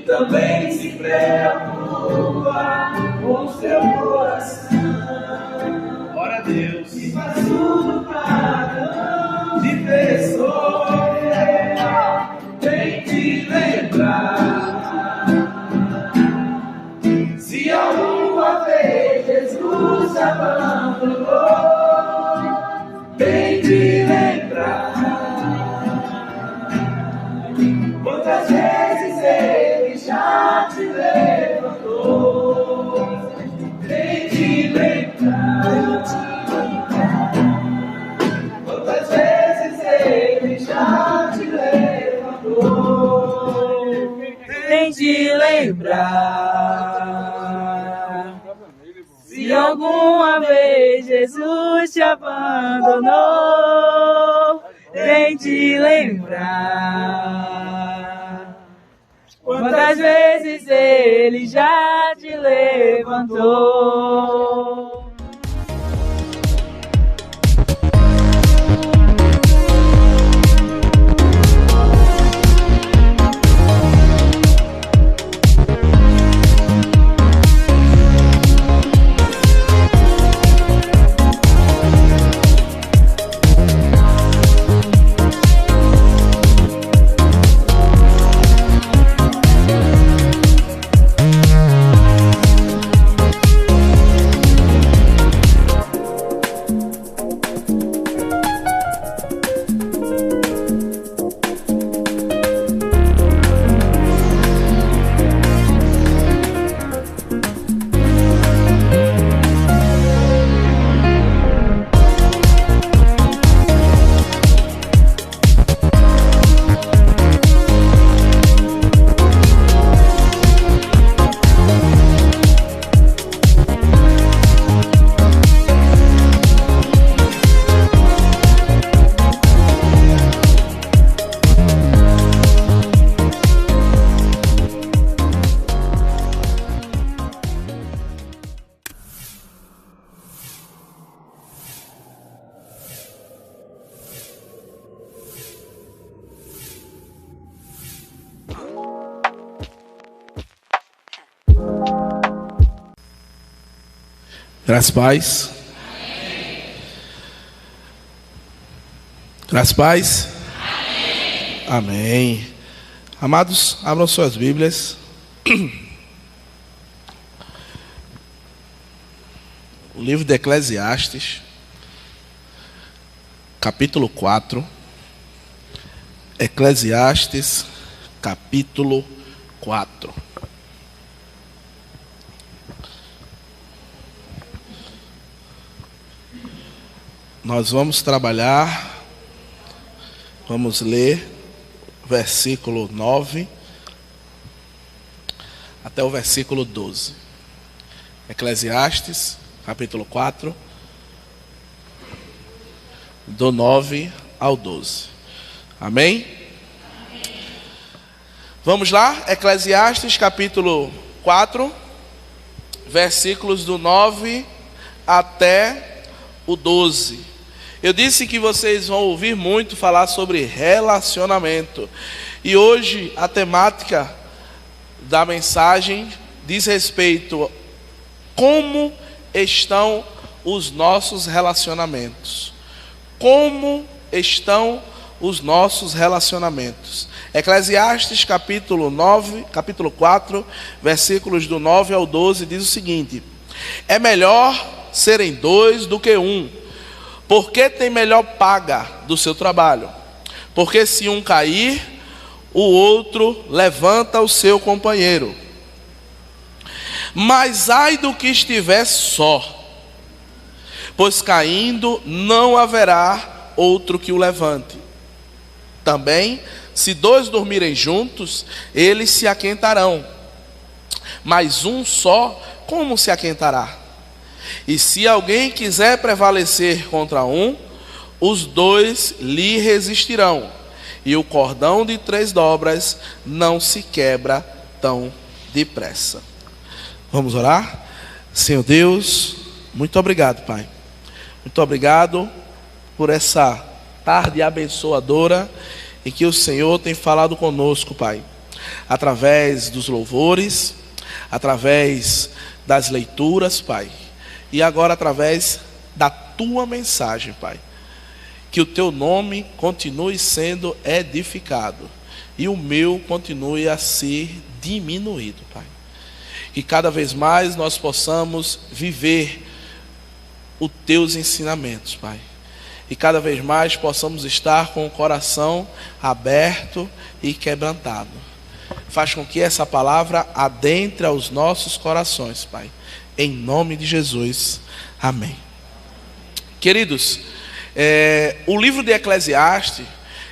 também se preocupa com seu coração. Ora Deus, e faz tudo para não te ver sofrer, tem te lembrar. Se alguma vez Jesus te abandonou, tem te lembrar. Quantas vezes Ele já te levantou, tem te lembrar. Quantas vezes Ele já te levantou, tem te lembrar. Se alguma vez Jesus te abandonou, tem te lembrar. Quantas vezes Ele já te levantou. Graças a paz. Graças a paz. Amém. Amados, abram suas Bíblias. O livro de Eclesiastes, capítulo 4. Eclesiastes, capítulo 4. Nós vamos trabalhar, vamos ler versículo 9 até o versículo 12. Eclesiastes, capítulo 4, do 9 ao 12. Amém? Vamos lá, Eclesiastes, capítulo 4, versículos do 9 até o 12. Eu disse que vocês vão ouvir muito falar sobre relacionamento. E hoje a temática da mensagem diz respeito a como estão os nossos relacionamentos. Como estão os nossos relacionamentos. Eclesiastes capítulo 4, versículos do 9 ao 12 diz o seguinte: é melhor serem dois do que um, porque tem melhor paga do seu trabalho. Porque se um cair, o outro levanta o seu companheiro. Mas ai do que estiver só, pois caindo não haverá outro que o levante. Também, se dois dormirem juntos, eles se aquentarão. Mas um só, como se aquentará? E se alguém quiser prevalecer contra um, os dois lhe resistirão. E o cordão de 3 dobras não se quebra tão depressa. Vamos orar? Senhor Deus, muito obrigado, Pai. Muito obrigado por essa tarde abençoadora em que o Senhor tem falado conosco, Pai. Através dos louvores, através das leituras, Pai. E agora através da tua mensagem, Pai. Que o teu nome continue sendo edificado e o meu continue a ser diminuído, Pai. Que cada vez mais nós possamos viver os teus ensinamentos, Pai. E cada vez mais possamos estar com o coração aberto e quebrantado. Faz com que essa palavra adentre aos nossos corações, Pai. Em nome de Jesus. Amém. Queridos, o livro de Eclesiastes,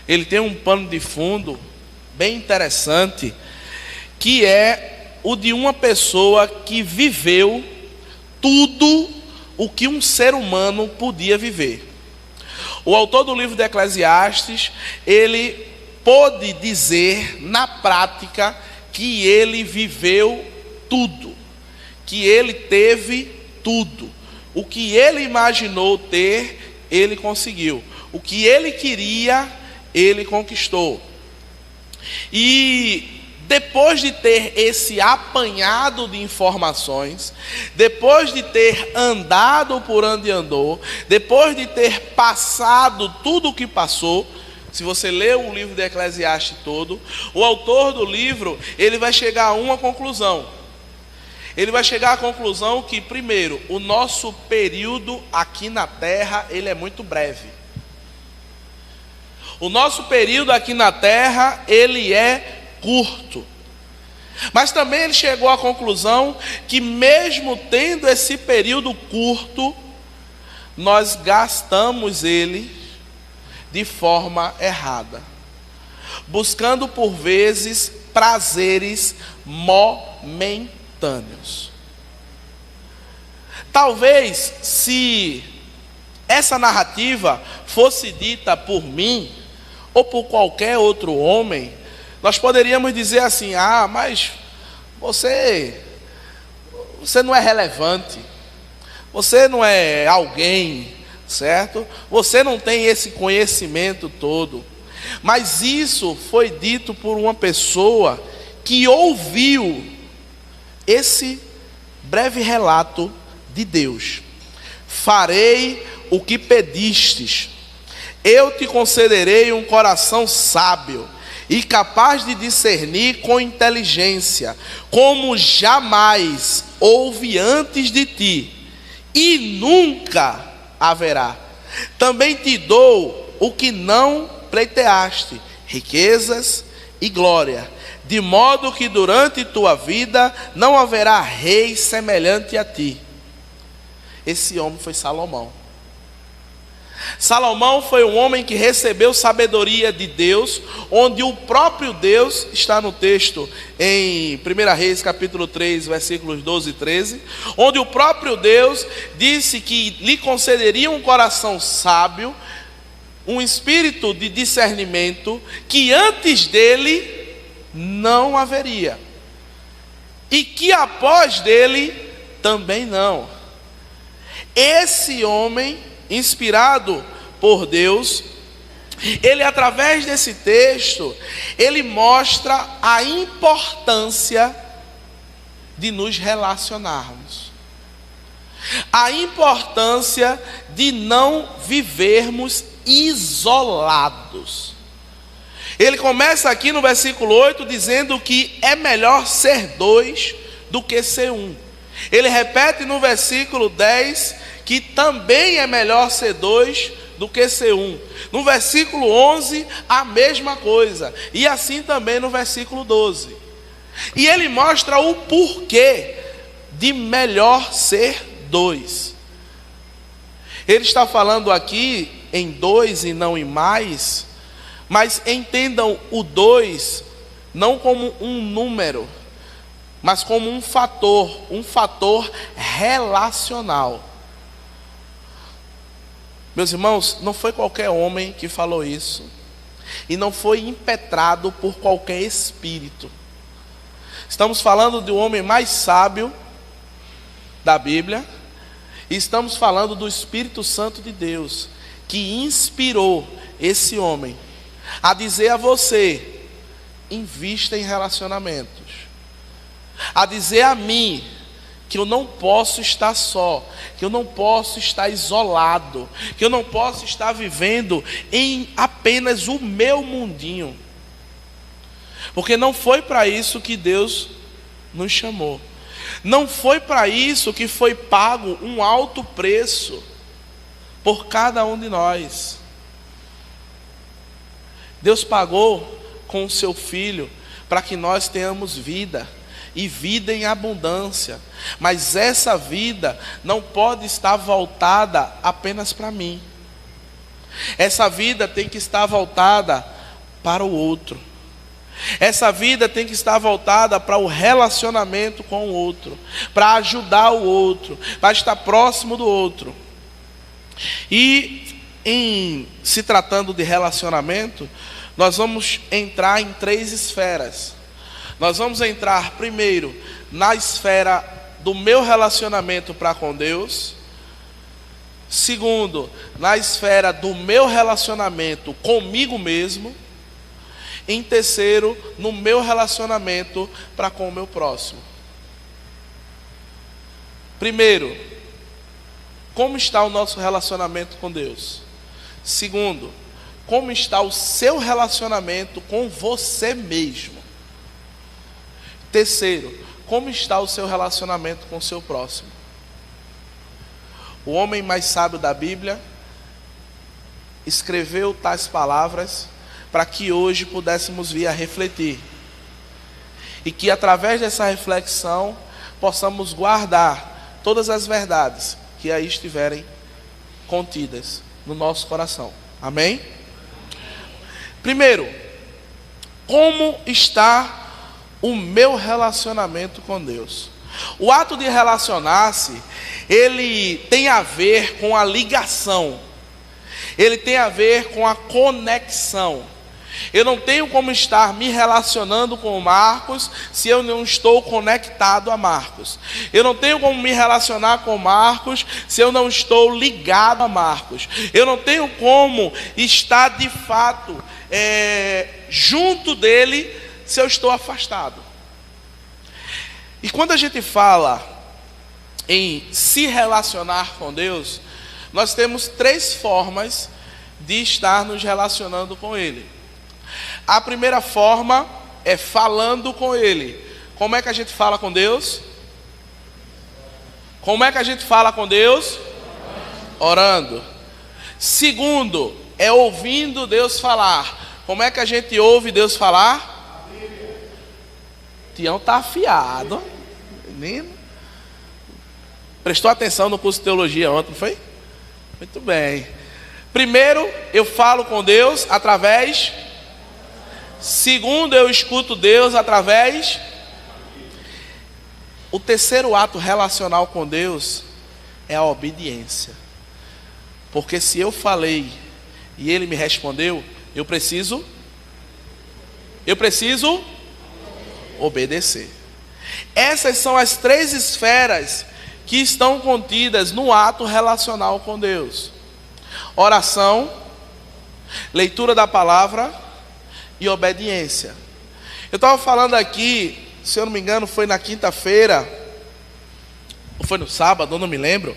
ele tem um pano de fundo bem interessante, que é o de uma pessoa que viveu tudo o que um ser humano podia viver. O autor do livro de Eclesiastes, ele pôde dizer na prática que ele viveu tudo, que ele teve tudo. O que ele imaginou ter, ele conseguiu. O que ele queria, ele conquistou. E depois de ter esse apanhado de informações, depois de ter andado por onde andou, depois de ter passado tudo o que passou, se você ler o livro de Eclesiastes todo, o autor do livro, ele vai chegar a uma conclusão. Ele vai chegar à conclusão que, primeiro, o nosso período aqui na Terra, ele é muito breve. O nosso período aqui na Terra, ele é curto. Mas também ele chegou à conclusão que, mesmo tendo esse período curto, nós gastamos ele de forma errada, buscando por vezes prazeres momentâneos. Talvez, se essa narrativa fosse dita por mim ou por qualquer outro homem, nós poderíamos dizer assim: ah, mas você não é relevante, você não é alguém, certo? Você não tem esse conhecimento todo. Mas isso foi dito por uma pessoa que ouviu esse breve relato de Deus. farei o que pedistes. Eu te concederei um coração sábio e capaz de discernir com inteligência, como jamais houve antes de ti, e nunca haverá. Também te dou o que não pleiteaste, riquezas e glória, de modo que durante tua vida não haverá rei semelhante a ti. Esse homem foi Salomão. Salomão foi um homem que recebeu sabedoria de Deus, onde o próprio Deus, está no texto em 1 Reis capítulo 3, versículos 12 e 13, onde o próprio Deus disse que lhe concederia um coração sábio, um espírito de discernimento, que antes dele não haveria, e que após dele também não. Esse homem, inspirado por Deus, ele, através desse texto, ele mostra a importância de nos relacionarmos, a importância de não vivermos isolados. Ele começa aqui no versículo 8 dizendo que é melhor ser dois do que ser um. Ele repete no versículo 10 que também é melhor ser dois do que ser um. No versículo 11, a mesma coisa. E assim também no versículo 12. E ele mostra o porquê de melhor ser dois. Ele está falando aqui em dois e não em mais, mas entendam o dois não como um número, mas como um fator relacional. Meus irmãos, não foi qualquer homem que falou isso, e não foi impetrado por qualquer espírito. Estamos falando do homem mais sábio da Bíblia, e estamos falando do Espírito Santo de Deus, que inspirou esse homem a dizer a você: invista em relacionamentos, a dizer a mim que eu não posso estar só, que eu não posso estar isolado, que eu não posso estar vivendo em apenas o meu mundinho, porque não foi para isso que Deus nos chamou, não foi para isso que foi pago um alto preço por cada um de nós. Deus pagou com o seu Filho para que nós tenhamos vida, e vida em abundância. Mas essa vida não pode estar voltada apenas para mim. Essa vida tem que estar voltada para o outro. Essa vida tem que estar voltada para o relacionamento com o outro, para ajudar o outro, para estar próximo do outro. E em se tratando de relacionamento, nós vamos entrar em 3 esferas. Nós vamos entrar primeiro na esfera do meu relacionamento para com Deus. Segundo, na esfera do meu relacionamento comigo mesmo. Em terceiro, no meu relacionamento para com o meu próximo. Primeiro, como está o nosso relacionamento com Deus? Segundo, como está o seu relacionamento com você mesmo? Terceiro, como está o seu relacionamento com o seu próximo? O homem mais sábio da Bíblia escreveu tais palavras para que hoje pudéssemos vir a refletir, e que através dessa reflexão possamos guardar todas as verdades que aí estiverem contidas no nosso coração. Amém? Primeiro, como está o meu relacionamento com Deus? O ato de relacionar-se, ele tem a ver com a ligação, ele tem a ver com a conexão. Eu não tenho como estar me relacionando com o Marcos se eu não estou conectado a Marcos. Eu não tenho como me relacionar com o Marcos se eu não estou ligado a Marcos. Eu não tenho como estar de fato junto dele se eu estou afastado. E quando a gente fala em se relacionar com Deus, nós temos 3 formas de estar nos relacionando com Ele. A primeira forma é falando com Ele. Como é que a gente fala com Deus? Como é que a gente fala com Deus? Orando. Segundo, é ouvindo Deus falar. Como é que a gente ouve Deus falar? Tião está afiado. Menino. Prestou atenção no curso de teologia ontem, não foi? Muito bem. Primeiro, eu falo com Deus através. Segundo, eu escuto Deus através. O terceiro ato relacional com Deus é a obediência. Porque se eu falei e Ele me respondeu, eu preciso obedecer. Essas são as 3 esferas que estão contidas no ato relacional com Deus: oração, leitura da palavra e obediência. Eu estava falando aqui, se eu não me engano, foi na quinta-feira, ou foi no sábado, eu não me lembro,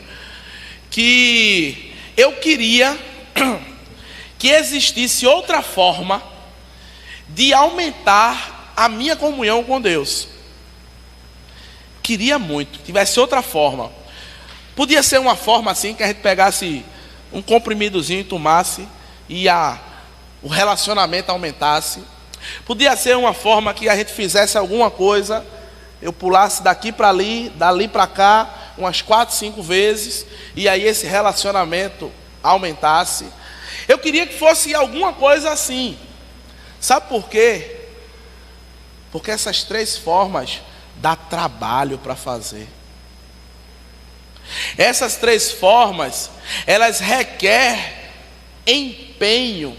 que eu queria que existisse outra forma de aumentar a minha comunhão com Deus. Queria muito que tivesse outra forma. Podia ser uma forma assim, que a gente pegasse um comprimidozinho e tomasse e o relacionamento aumentasse. Podia ser uma forma que a gente fizesse alguma coisa, eu pulasse daqui para ali, dali para cá, umas 4, 5 vezes, e aí esse relacionamento aumentasse. Eu queria que fosse alguma coisa assim. Sabe por quê? Porque essas 3 formas dá trabalho para fazer. Essas 3 formas, elas requerem empenho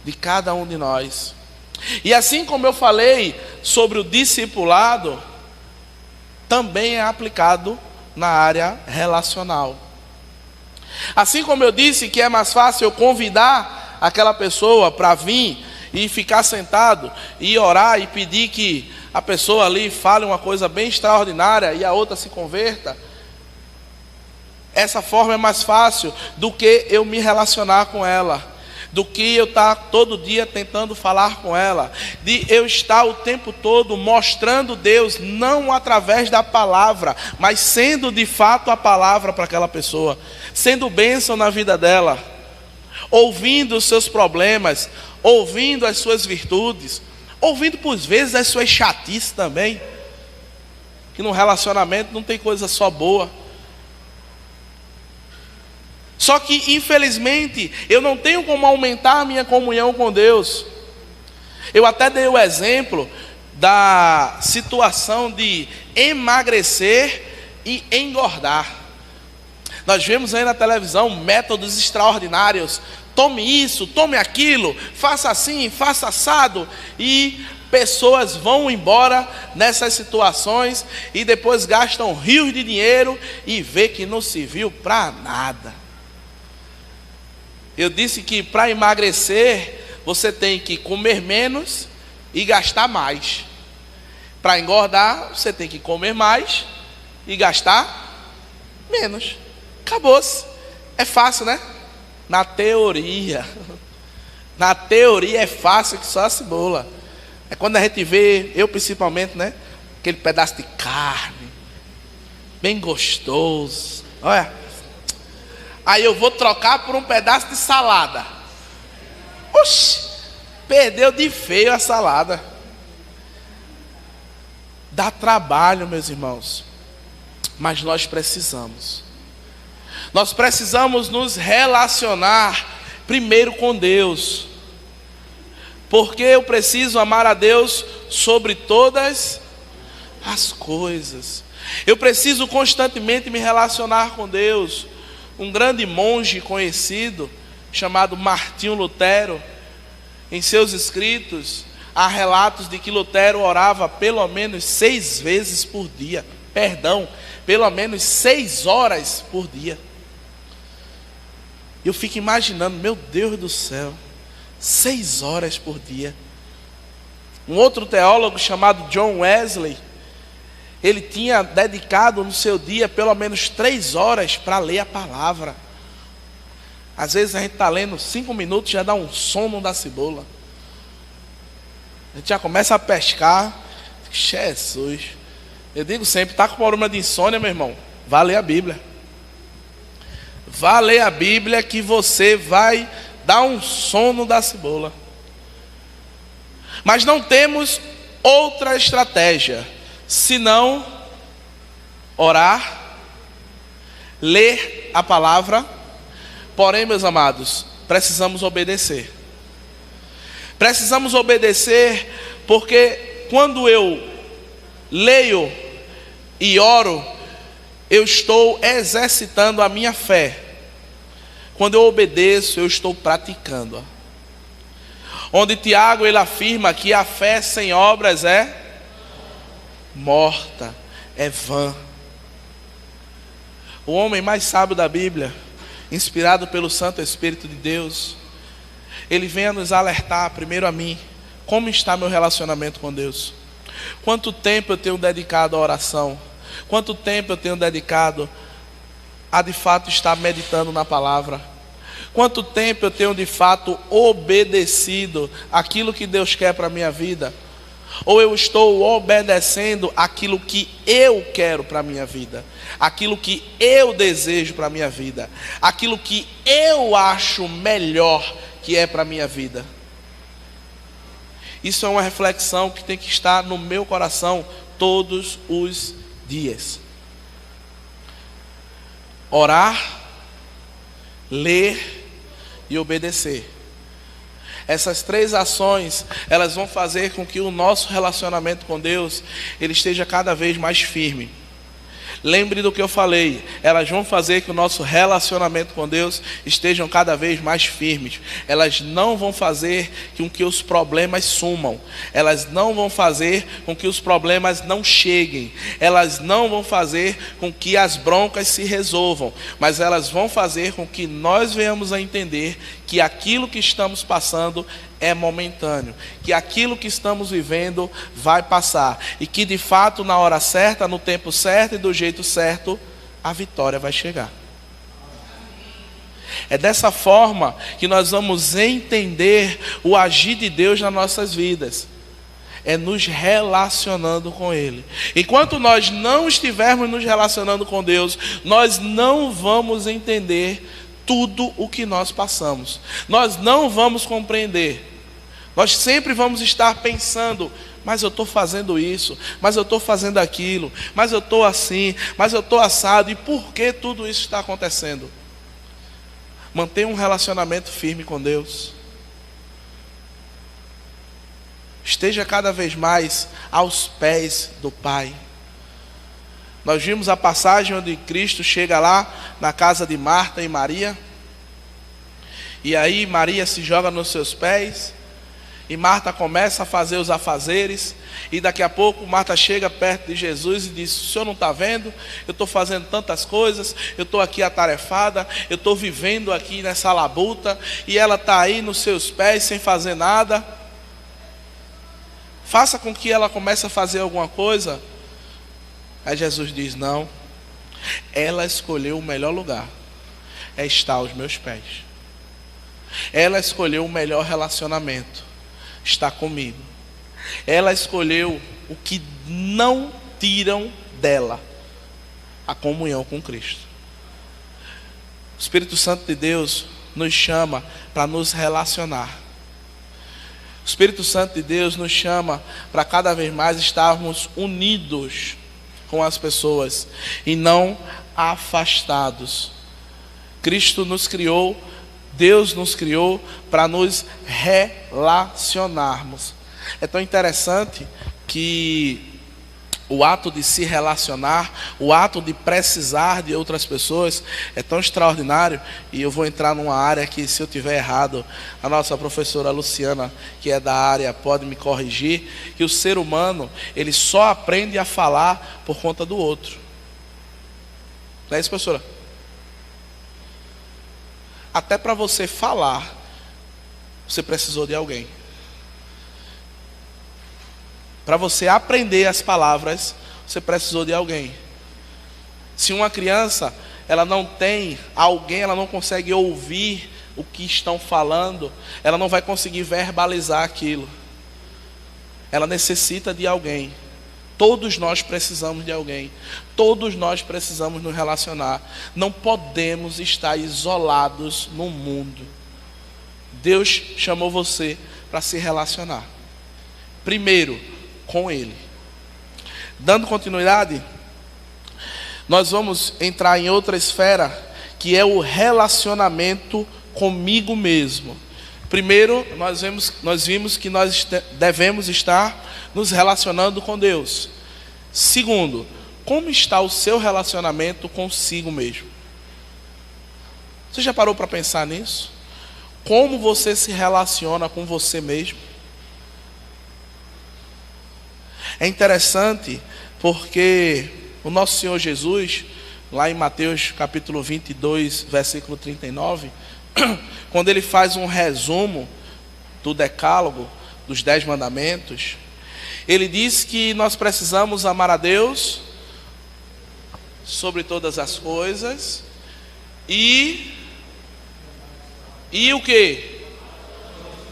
de cada um de nós. E assim como eu falei sobre o discipulado, também é aplicado na área relacional. Assim como eu disse que é mais fácil eu convidar aquela pessoa para vir e ficar sentado e orar e pedir que a pessoa ali fale uma coisa bem extraordinária e a outra se converta, essa forma é mais fácil do que eu me relacionar com ela, do que eu estar todo dia tentando falar com ela, de eu estar o tempo todo mostrando Deus, não através da palavra, mas sendo de fato a palavra para aquela pessoa, sendo bênção na vida dela, ouvindo os seus problemas, ouvindo as suas virtudes, ouvindo por vezes as suas chatices também, que no relacionamento não tem coisa só boa. Só que infelizmente eu não tenho como aumentar a minha comunhão com Deus. Eu até dei o exemplo da situação de emagrecer e engordar. Nós vemos aí na televisão métodos extraordinários. Tome isso, tome aquilo, faça assim, faça assado. E pessoas vão embora nessas situações e depois gastam rios de dinheiro e vê que não serviu para nada. Eu disse que para emagrecer você tem que comer menos e gastar mais. Para engordar você tem que comer mais e gastar menos. Acabou-se. É fácil, né? Na teoria. Na teoria é fácil que só a cebola. É quando a gente vê, eu principalmente, né? Aquele pedaço de carne, bem gostoso. Olha. Aí eu vou trocar por um pedaço de salada. Oxi, perdeu de feio a salada. Dá trabalho, meus irmãos. Mas nós precisamos. Nós precisamos nos relacionar primeiro com Deus. Porque eu preciso amar a Deus sobre todas as coisas. Eu preciso constantemente me relacionar com Deus. Um grande monge conhecido, chamado Martinho Lutero, em seus escritos, há relatos de que Lutero orava pelo menos 6 vezes por dia. Pelo menos 6 horas por dia. Eu fico imaginando, meu Deus do céu, 6 horas por dia. Um outro teólogo chamado John Wesley, ele tinha dedicado no seu dia pelo menos 3 horas para ler a palavra. Às vezes a gente está lendo 5 minutos, já dá um sono da cebola. A gente já começa a pescar. Jesus. Eu digo sempre, está com problema de insônia, meu irmão? Vá ler a Bíblia. Vá ler a Bíblia que você vai dar um sono da cebola. Mas não temos outra estratégia, senão orar, ler a palavra. Porém, meus amados, precisamos obedecer. Precisamos obedecer porque quando eu leio e oro, eu estou exercitando a minha fé. Quando eu obedeço, eu estou praticando. Onde Tiago ele afirma que a fé sem obras é morta, é vã. O homem mais sábio da Bíblia, inspirado pelo Santo Espírito de Deus, ele vem a nos alertar, primeiro a mim, como está meu relacionamento com Deus. Quanto tempo eu tenho dedicado à oração? Quanto tempo eu tenho dedicado a de fato estar meditando na palavra? Quanto tempo eu tenho de fato obedecido aquilo que Deus quer para a minha vida? Ou eu estou obedecendo aquilo que eu quero para a minha vida, aquilo que eu desejo para a minha vida, aquilo que eu acho melhor que é para a minha vida? Isso é uma reflexão que tem que estar no meu coração todos os dias. Orar, ler e obedecer. Essas 3 ações, elas vão fazer com que o nosso relacionamento com Deus, ele esteja cada vez mais firme. Lembre do que eu falei, elas vão fazer que o nosso relacionamento com Deus estejam cada vez mais firmes. Elas não vão fazer com que os problemas sumam. Elas não vão fazer com que os problemas não cheguem. Elas não vão fazer com que as broncas se resolvam. Mas elas vão fazer com que nós venhamos a entender que aquilo que estamos passando é momentâneo, que aquilo que estamos vivendo vai passar, e que de fato na hora certa, no tempo certo e do jeito certo, a vitória vai chegar. É dessa forma que nós vamos entender o agir de Deus nas nossas vidas. É nos relacionando com Ele. Enquanto nós não estivermos nos relacionando com Deus, nós não vamos entender tudo o que nós passamos. Nós não vamos compreender. Nós sempre vamos estar pensando, mas eu estou fazendo isso, mas eu estou fazendo aquilo, mas eu estou assim, mas eu estou assado. E por que tudo isso está acontecendo? Mantenha um relacionamento firme com Deus. Esteja cada vez mais aos pés do Pai. Nós vimos a passagem onde Cristo chega lá na casa de Marta e Maria. E aí Maria se joga nos seus pés. E Marta começa a fazer os afazeres. E daqui a pouco Marta chega perto de Jesus e diz: o senhor não está vendo? Eu estou fazendo tantas coisas. Eu estou aqui atarefada. Eu estou vivendo aqui nessa labuta. E ela está aí nos seus pés sem fazer nada. Faça com que ela comece a fazer alguma coisa. Aí Jesus diz: não. Ela escolheu o melhor lugar. É estar aos meus pés. Ela escolheu o melhor relacionamento. Está comigo. Ela escolheu o que não tiram dela: a comunhão com Cristo. O Espírito Santo de Deus nos chama para nos relacionar. O Espírito Santo de Deus nos chama para cada vez mais estarmos unidos com as pessoas e não afastados. Cristo nos criou, Deus nos criou para nos relacionarmos. É tão interessante que o ato de se relacionar, o ato de precisar de outras pessoas é tão extraordinário. E eu vou entrar numa área que, se eu tiver errado, a nossa professora Luciana, que é da área, pode me corrigir. Que o ser humano, ele só aprende a falar por conta do outro. Não é isso, professora? Até para você falar, você precisou de alguém. Para você aprender as palavras, você precisou de alguém. Se uma criança, ela não tem alguém, ela não consegue ouvir o que estão falando, ela não vai conseguir verbalizar aquilo. Ela necessita de alguém. Todos nós precisamos de alguém. Todos nós precisamos nos relacionar. Não podemos estar isolados no mundo. Deus chamou você para se relacionar. Primeiro, com Ele. Dando continuidade, nós vamos entrar em outra esfera, que é o relacionamento comigo mesmo. Primeiro, nós vimos que nós devemos estar nos relacionando com Deus. Segundo, como está o seu relacionamento consigo mesmo? Você já parou para pensar nisso? Como você se relaciona com você mesmo? É interessante porque o nosso Senhor Jesus, lá em Mateus capítulo 22, versículo 39, quando ele faz um resumo do decálogo, dos 10 mandamentos, ele diz que nós precisamos amar a Deus sobre todas as coisas e o que?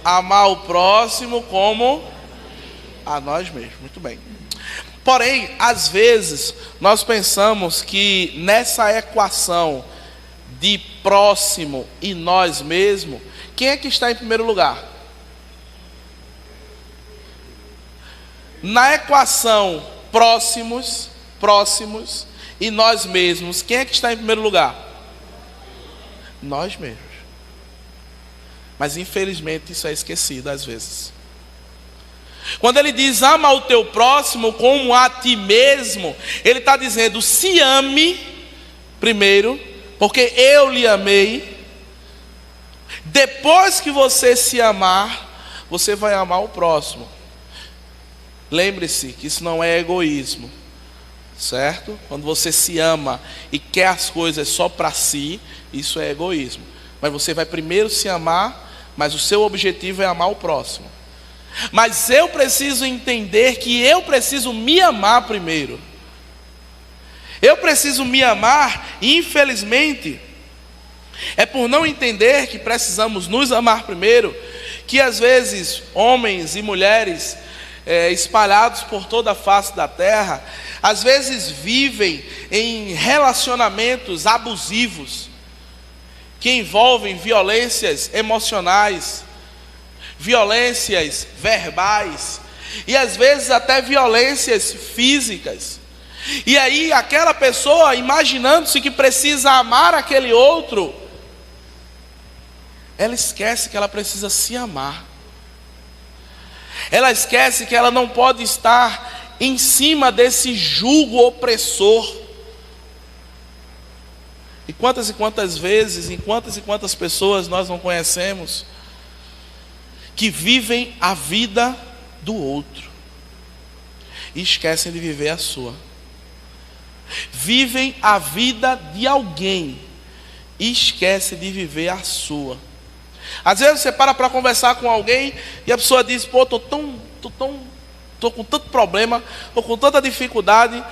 Amar o próximo como a nós mesmos. Muito bem. Porém, às vezes, nós pensamos que nessa equação de próximo e nós mesmos, quem é que está em primeiro lugar? Na equação próximos e nós mesmos, quem é que está em primeiro lugar? Nós mesmos. Mas infelizmente isso é esquecido às vezes. Quando ele diz ama o teu próximo como a ti mesmo, ele está dizendo se ame primeiro, porque eu lhe amei. Depois que você se amar, você vai amar o próximo. Lembre-se que isso não é egoísmo, certo? Quando você se ama e quer as coisas só para si, isso é egoísmo. Mas você vai primeiro se amar, mas o seu objetivo é amar o próximo. Mas eu preciso entender que eu preciso me amar primeiro. Eu preciso me amar e infelizmente é por não entender que precisamos nos amar primeiro, que às vezes homens e mulheres espalhados por toda a face da terra, às vezes vivem em relacionamentos abusivos, que envolvem violências emocionais, violências verbais, e às vezes até violências físicas. E aí aquela pessoa, imaginando-se que precisa amar aquele outro, ela esquece que ela precisa se amar. Ela esquece que ela não pode estar em cima desse jugo opressor. E quantas vezes, em quantas e quantas pessoas nós não conhecemos que vivem a vida do outro e esquecem de viver a sua. Vivem a vida de alguém e esquecem de viver a sua. Às vezes você para conversar com alguém e a pessoa diz, pô, tô com tanto problema, tô com tanta dificuldade.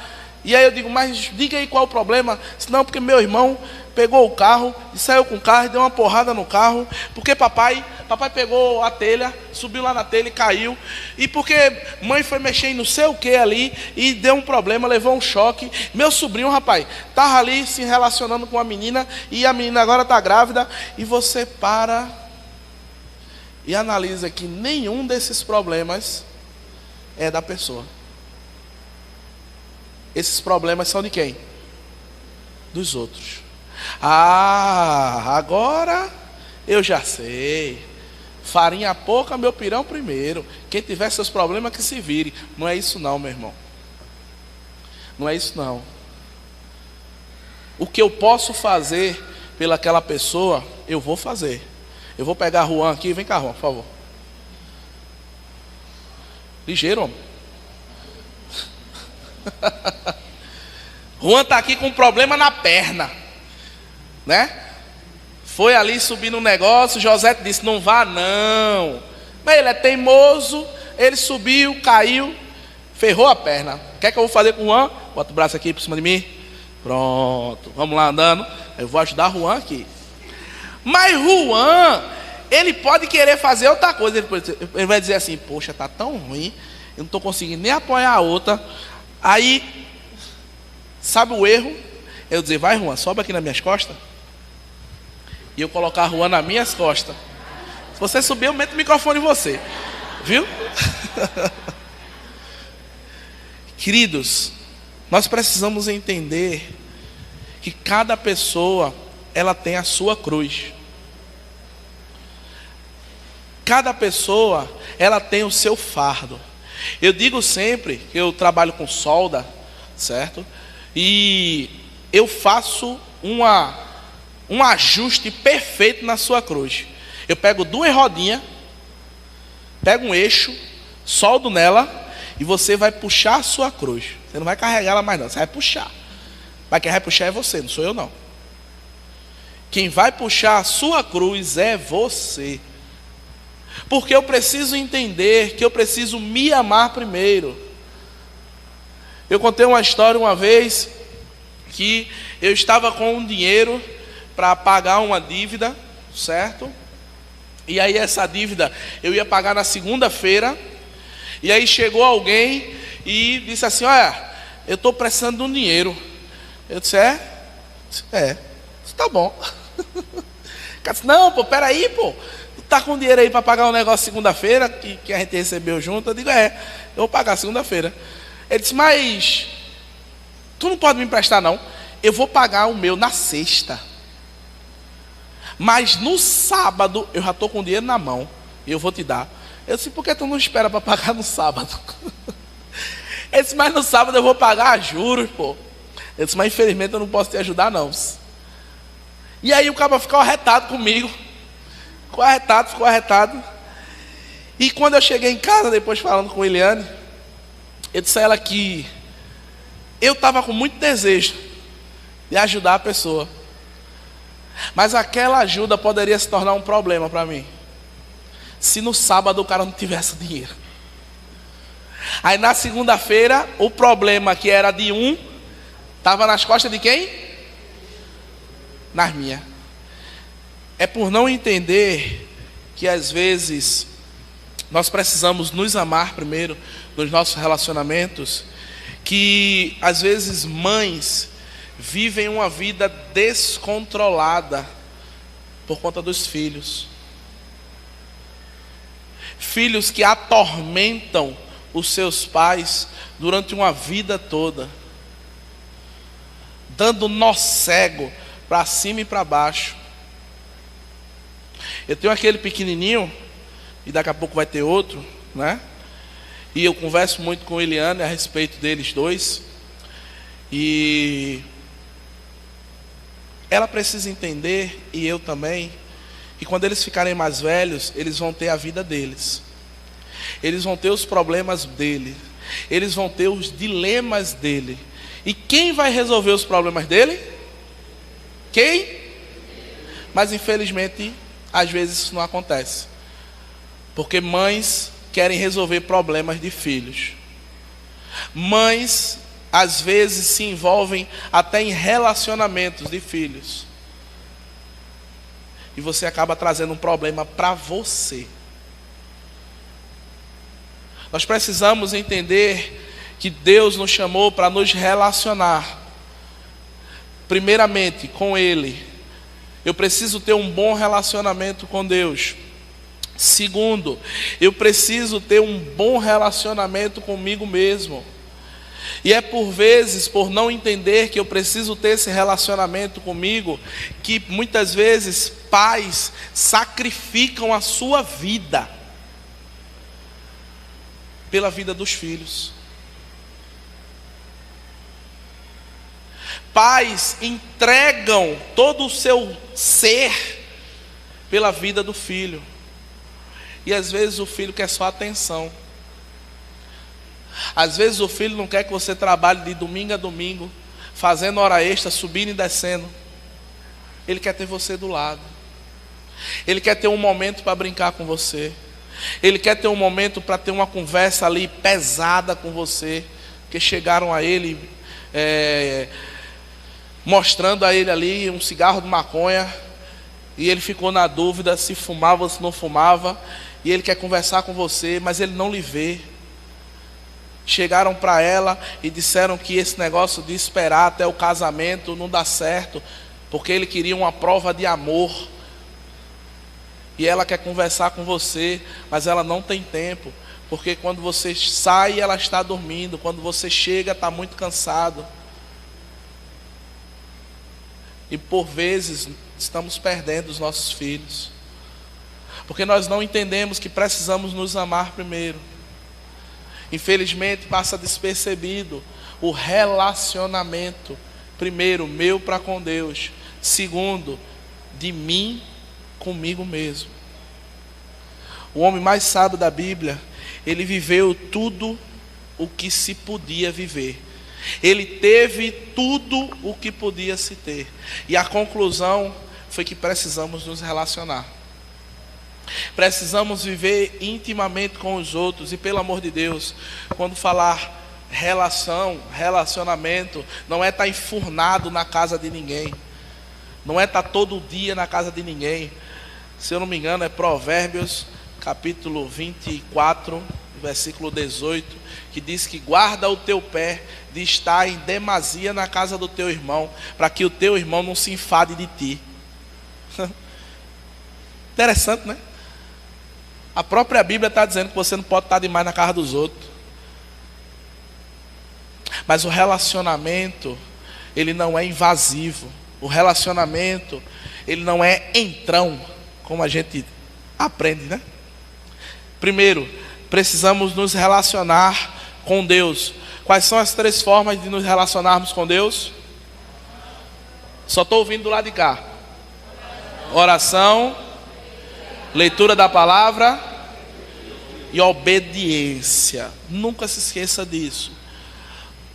E aí eu digo, mas diga aí qual é o problema. Não, porque meu irmão pegou o carro e saiu com o carro e deu uma porrada no carro, porque papai pegou a telha, subiu lá na telha e caiu, e porque mãe foi mexer em não sei o que ali e deu um problema, levou um choque. Meu sobrinho, rapaz, estava ali se relacionando com a menina e a menina agora está grávida, e você para e analisa que nenhum desses problemas é da pessoa. Esses problemas são de quem? Dos outros. Ah, agora eu já sei. Farinha pouca, meu pirão primeiro. Quem tiver seus problemas que se vire. Não é isso não, meu irmão. Não é isso não. O que eu posso fazer pelaquela pessoa, eu vou fazer. Eu vou pegar Juan aqui. Vem cá, Juan, por favor. Ligeiro, homem. Juan está aqui com um problema na perna, né? Foi ali subir no negócio. José disse, não vá não. Mas ele é teimoso. Ele subiu, caiu, ferrou a perna. Quer que eu vou fazer com o Juan? Bota o braço aqui por cima de mim. Pronto, vamos lá andando. Eu vou ajudar o Juan aqui. Mas Juan, ele pode querer fazer outra coisa. Ele vai dizer assim, poxa, tá tão ruim, eu não estou conseguindo nem apoiar a outra. Aí, sabe o erro? Eu dizer, vai Juan, sobe aqui nas minhas costas. E eu colocar a Juan nas minhas costas. Se você subir, eu meto o microfone em você. Viu? Queridos, nós precisamos entender que cada pessoa, ela tem a sua cruz. Cada pessoa, ela tem o seu fardo. Eu digo sempre que eu trabalho com solda, certo? E eu faço um ajuste perfeito na sua cruz. Eu pego 2 rodinhas, pego um eixo, soldo nela e você vai puxar a sua cruz. Você não vai carregar ela mais não, você vai puxar. Mas quem vai puxar é você, não sou eu não. Quem vai puxar a sua cruz é você. Porque eu preciso entender que eu preciso me amar primeiro. Eu contei uma história uma vez que eu estava com um dinheiro para pagar uma dívida, certo? E aí essa dívida eu ia pagar na segunda-feira. E aí chegou alguém e disse assim, olha, eu estou precisando de um dinheiro. Eu disse, tá bom. O cara disse, não, pô, peraí, pô. Tu tá com dinheiro aí para pagar um negócio segunda-feira, que a gente recebeu junto? Eu digo, eu vou pagar segunda-feira. Ele disse, mas tu não pode me emprestar não. Eu vou pagar o meu na sexta. Mas no sábado eu já estou com o dinheiro na mão e eu vou te dar. Eu disse, por que tu não espera para pagar no sábado? Ele disse, mas no sábado eu vou pagar juros, pô. Eu disse, mas infelizmente eu não posso te ajudar não. E aí o cara ficou arretado comigo. Ficou arretado. E quando eu cheguei em casa, depois falando com Eliane, eu disse a ela que eu estava com muito desejo de ajudar a pessoa. Mas aquela ajuda poderia se tornar um problema para mim, se no sábado o cara não tivesse dinheiro. Aí na segunda-feira, o problema que era de um, estava nas costas de quem? Nas minhas. É por não entender que às vezes nós precisamos nos amar primeiro nos nossos relacionamentos, que às vezes mães vivem uma vida descontrolada por conta dos filhos. Filhos que atormentam os seus pais durante uma vida toda, dando nó cego para cima e para baixo. Eu tenho aquele pequenininho, e daqui a pouco vai ter outro, né? E eu converso muito com Eliane a respeito deles dois. E ela precisa entender, e eu também, que quando eles ficarem mais velhos, eles vão ter a vida deles. Eles vão ter os problemas dele. Eles vão ter os dilemas dele. E quem vai resolver os problemas dele? Quem? Mas infelizmente, às vezes isso não acontece. Porque mães querem resolver problemas de filhos. Mães, às vezes, se envolvem até em relacionamentos de filhos. E você acaba trazendo um problema para você. Nós precisamos entender que Deus nos chamou para nos relacionar. Primeiramente, com Ele. Eu preciso ter um bom relacionamento com Deus. Segundo, eu preciso ter um bom relacionamento comigo mesmo. E é por vezes, por não entender que eu preciso ter esse relacionamento comigo, que muitas vezes pais sacrificam a sua vida pela vida dos filhos. Pais entregam todo o seu ser pela vida do filho. E às vezes o filho quer só atenção. Às vezes o filho não quer que você trabalhe de domingo a domingo, fazendo hora extra, subindo e descendo. Ele quer ter você do lado. Ele quer ter um momento para brincar com você. Ele quer ter um momento para ter uma conversa ali pesada com você, que chegaram a ele, mostrando a ele ali um cigarro de maconha, e ele ficou na dúvida se fumava ou se não fumava, e ele quer conversar com você, mas ele não lhe vê. Chegaram para ela e disseram que esse negócio de esperar até o casamento não dá certo, porque ele queria uma prova de amor. E ela quer conversar com você, mas ela não tem tempo, porque quando você sai ela está dormindo, quando você chega está muito cansado. E por vezes estamos perdendo os nossos filhos, porque nós não entendemos que precisamos nos amar primeiro. Infelizmente passa despercebido o relacionamento, primeiro meu para com Deus, segundo de mim comigo mesmo. O homem mais sábio da Bíblia, ele viveu tudo o que se podia viver. Ele teve tudo o que podia se ter. E a conclusão foi que precisamos nos relacionar. Precisamos viver intimamente com os outros. E pelo amor de Deus, quando falar relacionamento, não é estar enfurnado na casa de ninguém, não é estar todo dia na casa de ninguém. Se eu não me engano é Provérbios capítulo 24, versículo 18, que diz que guarda o teu pé de estar em demasia na casa do teu irmão, para que o teu irmão não se enfade de ti. Interessante, né? A própria Bíblia está dizendo que você não pode estar demais na casa dos outros. Mas o relacionamento, ele não é invasivo. O relacionamento, ele não é entrão, como a gente aprende, né? Primeiro, precisamos nos relacionar com Deus. Quais são as 3 formas de nos relacionarmos com Deus? Só estou ouvindo do lado de cá. Oração, leitura da palavra e obediência. Nunca se esqueça disso.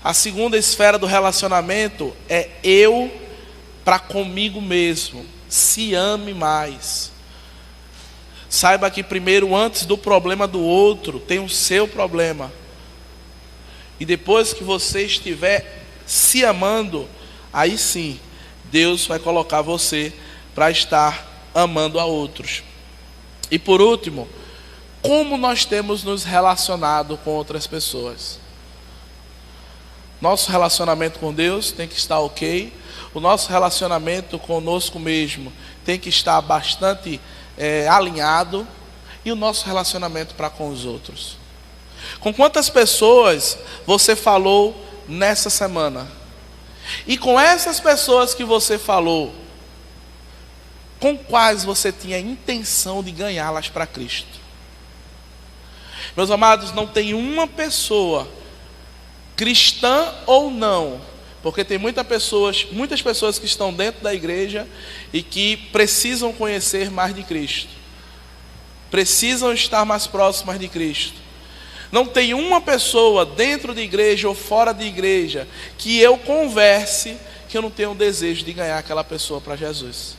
A segunda esfera do relacionamento é eu para comigo mesmo. Se ame mais. Saiba que primeiro, antes do problema do outro, tem o seu problema. E depois que você estiver se amando, aí sim, Deus vai colocar você para estar amando a outros. E por último, como nós temos nos relacionado com outras pessoas? Nosso relacionamento com Deus tem que estar ok. O nosso relacionamento conosco mesmo tem que estar bastante alinhado. E o nosso relacionamento para com os outros? Com quantas pessoas você falou nessa semana? E com essas pessoas que você falou, com quais você tinha intenção de ganhá-las para Cristo? Meus amados, não tem uma pessoa, cristã ou não, porque tem muitas pessoas que estão dentro da igreja e que precisam conhecer mais de Cristo, precisam estar mais próximas de Cristo. Não tem uma pessoa dentro de igreja ou fora de igreja que eu converse que eu não tenho o desejo de ganhar aquela pessoa para Jesus.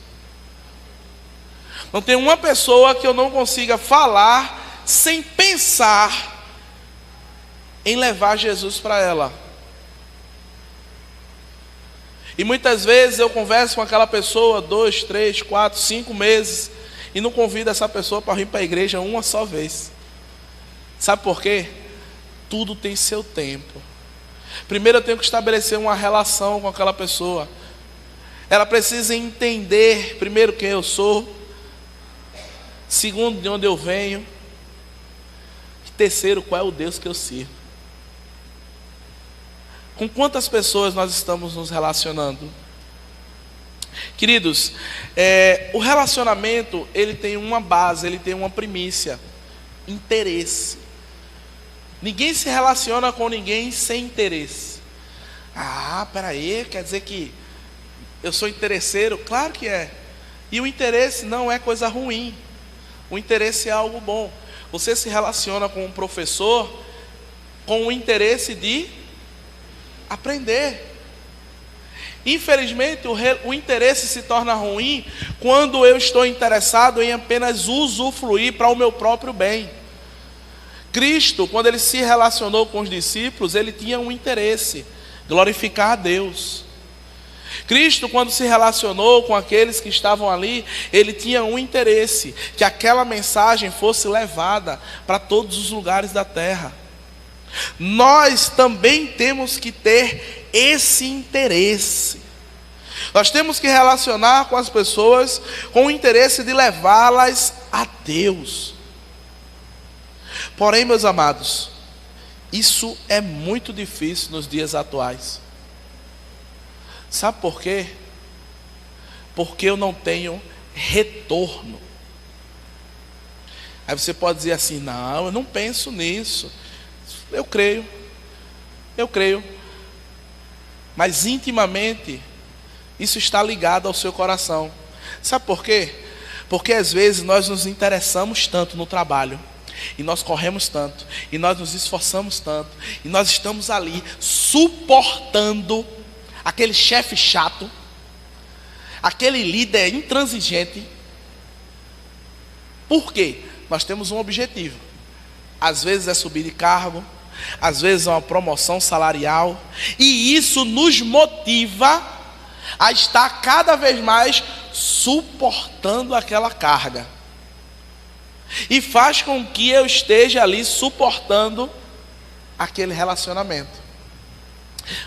Não tem uma pessoa que eu não consiga falar sem pensar em levar Jesus para ela. E muitas vezes eu converso com aquela pessoa 2, 3, 4, 5 meses e não convido essa pessoa para vir para a igreja uma só vez. Sabe por quê? Tudo tem seu tempo. Primeiro eu tenho que estabelecer uma relação com aquela pessoa. Ela precisa entender, primeiro, quem eu sou. Segundo, de onde eu venho. E terceiro, qual é o Deus que eu sirvo. Com quantas pessoas nós estamos nos relacionando? Queridos, o relacionamento, ele tem uma base, ele tem uma primícia: interesse. Ninguém se relaciona com ninguém sem interesse. Ah, peraí, quer dizer que eu sou interesseiro? Claro que é. E o interesse não é coisa ruim. O interesse é algo bom. Você se relaciona com um professor com o interesse de aprender. Infelizmente, o interesse se torna ruim quando eu estou interessado em apenas usufruir para o meu próprio bem. Cristo, quando ele se relacionou com os discípulos, ele tinha um interesse: glorificar a Deus. Cristo, quando se relacionou com aqueles que estavam ali, ele tinha um interesse: que aquela mensagem fosse levada para todos os lugares da terra. Nós também temos que ter esse interesse. Nós temos que relacionar com as pessoas com o interesse de levá-las a Deus. Porém, meus amados, isso é muito difícil nos dias atuais. Sabe por quê? Porque eu não tenho retorno. Aí você pode dizer assim: não, eu não penso nisso. Eu creio. Mas intimamente, isso está ligado ao seu coração. Sabe por quê? Porque às vezes nós nos interessamos tanto no trabalho, e nós corremos tanto, e nós nos esforçamos tanto, e nós estamos ali suportando aquele chefe chato, aquele líder intransigente. Por quê? Nós temos um objetivo. Às vezes é subir de cargo, às vezes é uma promoção salarial, e isso nos motiva a estar cada vez mais suportando aquela carga, e faz com que eu esteja ali suportando aquele relacionamento.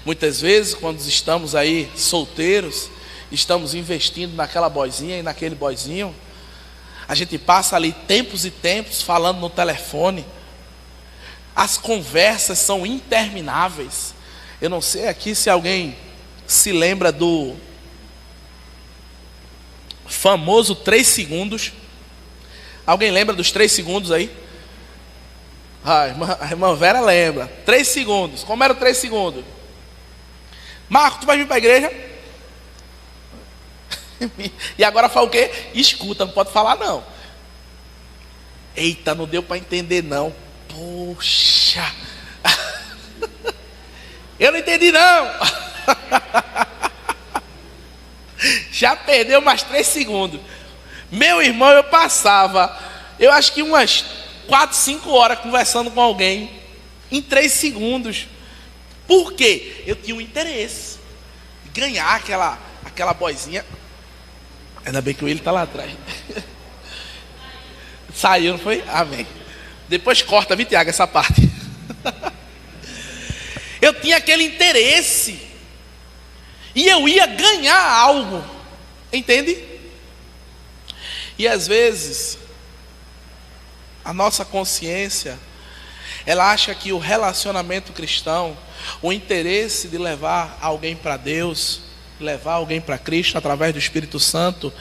Muitas vezes, quando estamos aí solteiros, estamos investindo naquela boizinha e naquele boizinho, a gente passa ali tempos e tempos falando no telefone. As conversas são intermináveis. Eu não sei aqui se alguém se lembra do famoso 3 segundos. Alguém lembra dos 3 segundos aí? A irmã Vera lembra. 3 segundos. Como era o 3 segundos? Marco, tu vai vir para a igreja? E agora fala o quê? Escuta, não pode falar não. Eita, não deu para entender não. Poxa. Eu não entendi não. Já perdeu mais 3 segundos. Meu irmão, eu passava, eu acho que umas 4, 5 horas conversando com alguém em 3 segundos. Por quê? Eu tinha um interesse de ganhar aquela boizinha. Ainda bem que o Willi está lá atrás. Saiu, não foi? Amém. Depois corta, viu, Tiago, essa parte. Eu tinha aquele interesse. E eu ia ganhar algo. Entende? E às vezes, a nossa consciência, ela acha que o relacionamento cristão, o interesse de levar alguém para Deus, levar alguém para Cristo através do Espírito Santo,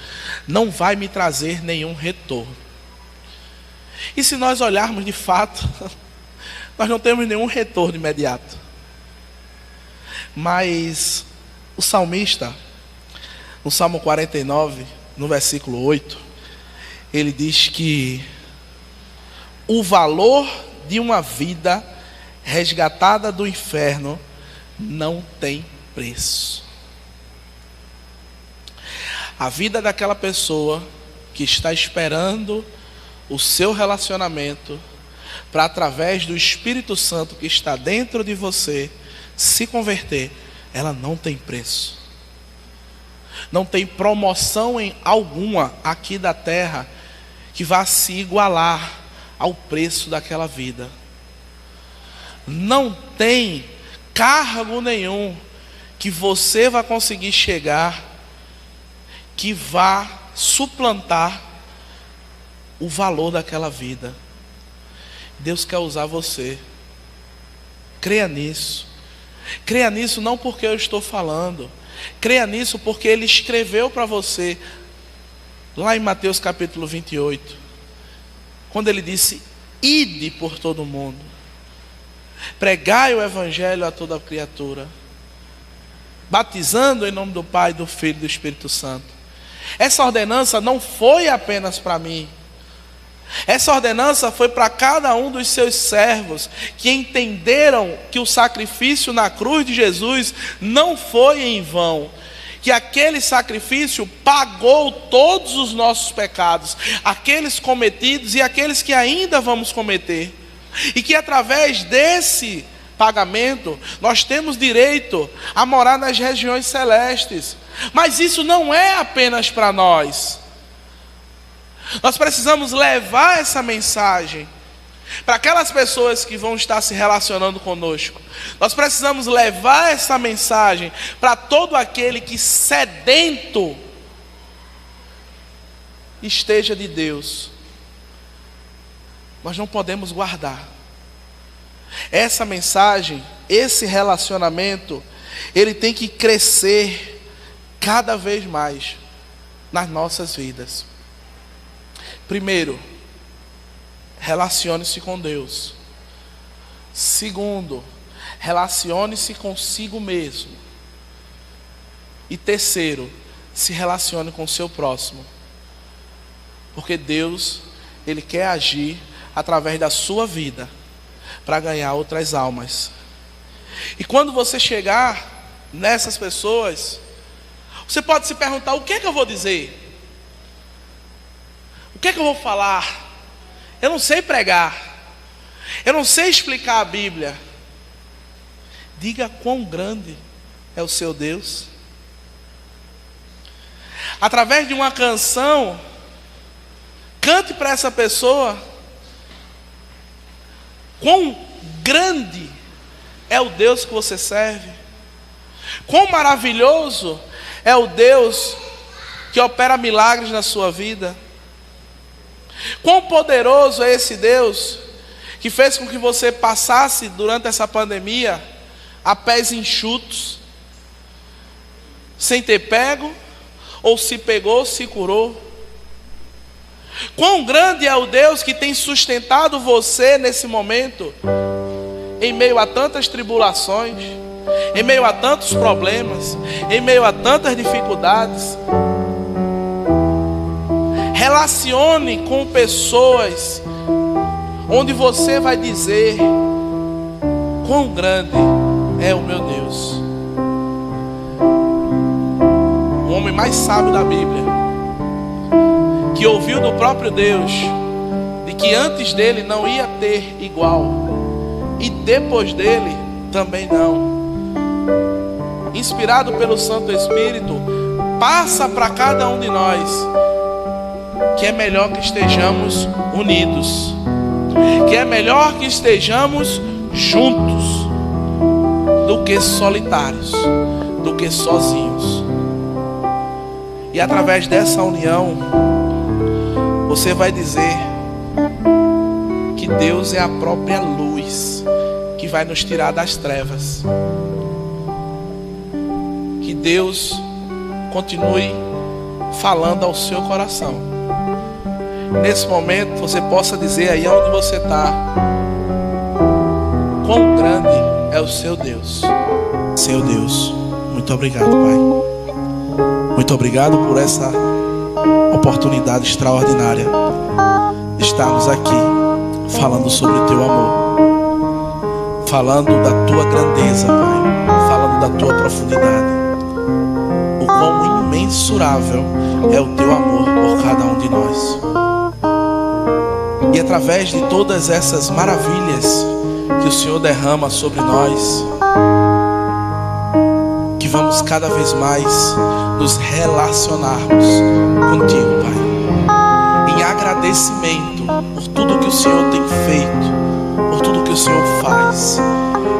não vai me trazer nenhum retorno. E se nós olharmos de fato, nós não temos nenhum retorno imediato. Mas o salmista, no Salmo 49, no versículo 8, ele diz que o valor de uma vida resgatada do inferno não tem preço. A vida daquela pessoa que está esperando o seu relacionamento para, através do Espírito Santo que está dentro de você, se converter, ela não tem preço. Não tem promoção em alguma aqui da terra que vá se igualar ao preço daquela vida. Não tem cargo nenhum que você vai conseguir chegar que vá suplantar o valor daquela vida. Deus quer usar você. Creia nisso. Creia nisso não porque eu estou falando. Creia nisso porque Ele escreveu para você. Lá em Mateus capítulo 28. Quando Ele disse: ide por todo mundo. Pregai o Evangelho a toda criatura. Batizando em nome do Pai, do Filho e do Espírito Santo. Essa ordenança não foi apenas para mim. Essa ordenança foi para cada um dos seus servos que entenderam que o sacrifício na cruz de Jesus não foi em vão, que aquele sacrifício pagou todos os nossos pecados, aqueles cometidos e aqueles que ainda vamos cometer. E que através desse pagamento nós temos direito a morar nas regiões celestes. Mas isso não é apenas para nós. Nós precisamos levar essa mensagem para aquelas pessoas que vão estar se relacionando conosco. Nós precisamos levar essa mensagem para todo aquele que sedento esteja de Deus. Nós não podemos guardar essa mensagem, esse relacionamento, ele tem que crescer cada vez mais nas nossas vidas. Primeiro, relacione-se com Deus. Segundo, relacione-se consigo mesmo. E terceiro, se relacione com o seu próximo. Porque Deus, Ele quer agir através da sua vida para ganhar outras almas. E quando você chegar nessas pessoas, você pode se perguntar: o que é que eu vou dizer? O que é que eu vou falar? Eu não sei pregar. Eu não sei explicar a Bíblia. Diga quão grande é o seu Deus. Através de uma canção, cante para essa pessoa quão grande é o Deus que você serve. Quão maravilhoso é o Deus que opera milagres na sua vida. Quão poderoso é esse Deus que fez com que você passasse durante essa pandemia a pés enxutos, sem ter pego, ou se pegou, se curou. Quão grande é o Deus que tem sustentado você nesse momento, em meio a tantas tribulações, em meio a tantos problemas, em meio a tantas dificuldades. Relacione com pessoas onde você vai dizer quão grande é o meu Deus. O homem mais sábio da Bíblia, que ouviu do próprio Deus de que antes dele não ia ter igual, e depois dele também não, inspirado pelo Santo Espírito, passa para cada um de nós que é melhor que estejamos unidos, que é melhor que estejamos juntos do que solitários, do que sozinhos. E através dessa união, você vai dizer que Deus é a própria luz que vai nos tirar das trevas. Que Deus continue falando ao seu coração. Nesse momento você possa dizer aí onde você está: quão grande é o seu Deus. Seu Deus, muito obrigado, Pai. Muito obrigado por essa oportunidade extraordinária de estarmos aqui falando sobre o teu amor, falando da tua grandeza, Pai, falando da tua profundidade, o quão imensurável é o teu amor por cada um de nós. E através de todas essas maravilhas que o Senhor derrama sobre nós, que vamos cada vez mais nos relacionarmos contigo, Pai, em agradecimento por tudo que o Senhor tem feito, por tudo que o Senhor faz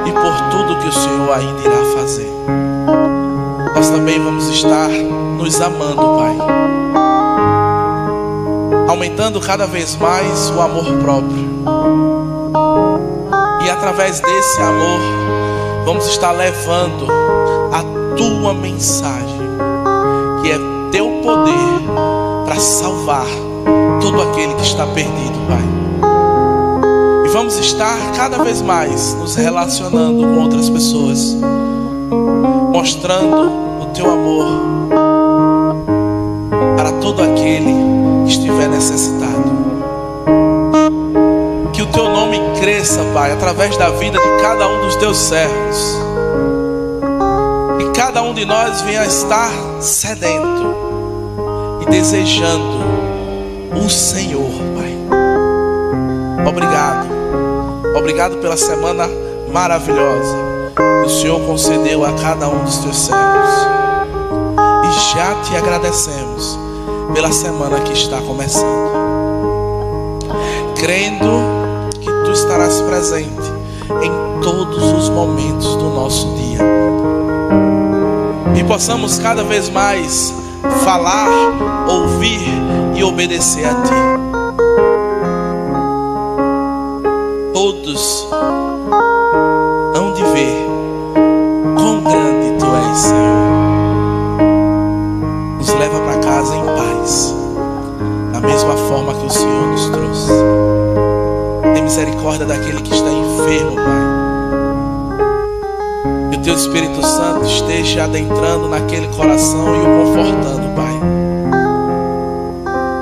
e por tudo que o Senhor ainda irá fazer. Nós também vamos estar nos amando, Pai, aumentando cada vez mais o amor próprio. E através desse amor, vamos estar levando a tua mensagem, que é teu poder para salvar todo aquele que está perdido, Pai. E vamos estar cada vez mais nos relacionando com outras pessoas, mostrando o teu amor para todo aquele que estiver necessitado. Que o teu nome cresça, Pai, através da vida de cada um dos teus servos. E cada um de nós venha estar sedento e desejando o Senhor, Pai. Obrigado. Obrigado pela semana maravilhosa que o Senhor concedeu a cada um dos teus servos. E já te agradecemos pela semana que está começando, crendo que tu estarás presente em todos os momentos do nosso dia, e possamos cada vez mais falar, ouvir e obedecer a ti. Todos hão de ver quão grande tu és, Senhor. Nos leva para casa em paz, da mesma forma que o Senhor nos trouxe. Tem misericórdia daquele que está enfermo, Pai. Que o teu Espírito Santo esteja adentrando naquele coração e o confortando, Pai.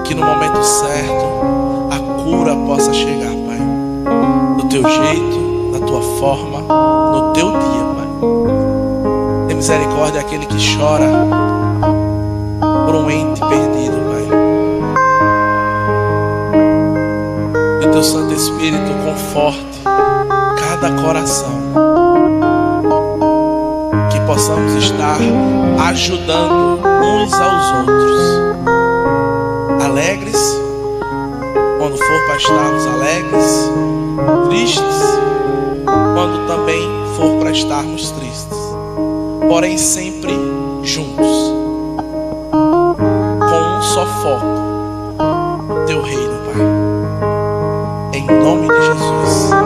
Que no momento certo a cura possa chegar, Pai. Do teu jeito, da tua forma, no teu dia, Pai. Tem misericórdia daquele que chora por um ente perdido, Pai. Que o teu Santo Espírito conforte cada coração. Que possamos estar ajudando uns aos outros, alegres quando for para estarmos alegres, tristes quando também for para estarmos tristes, porém sempre juntos, com um só foco, teu reino, Pai. Em nome de Jesus.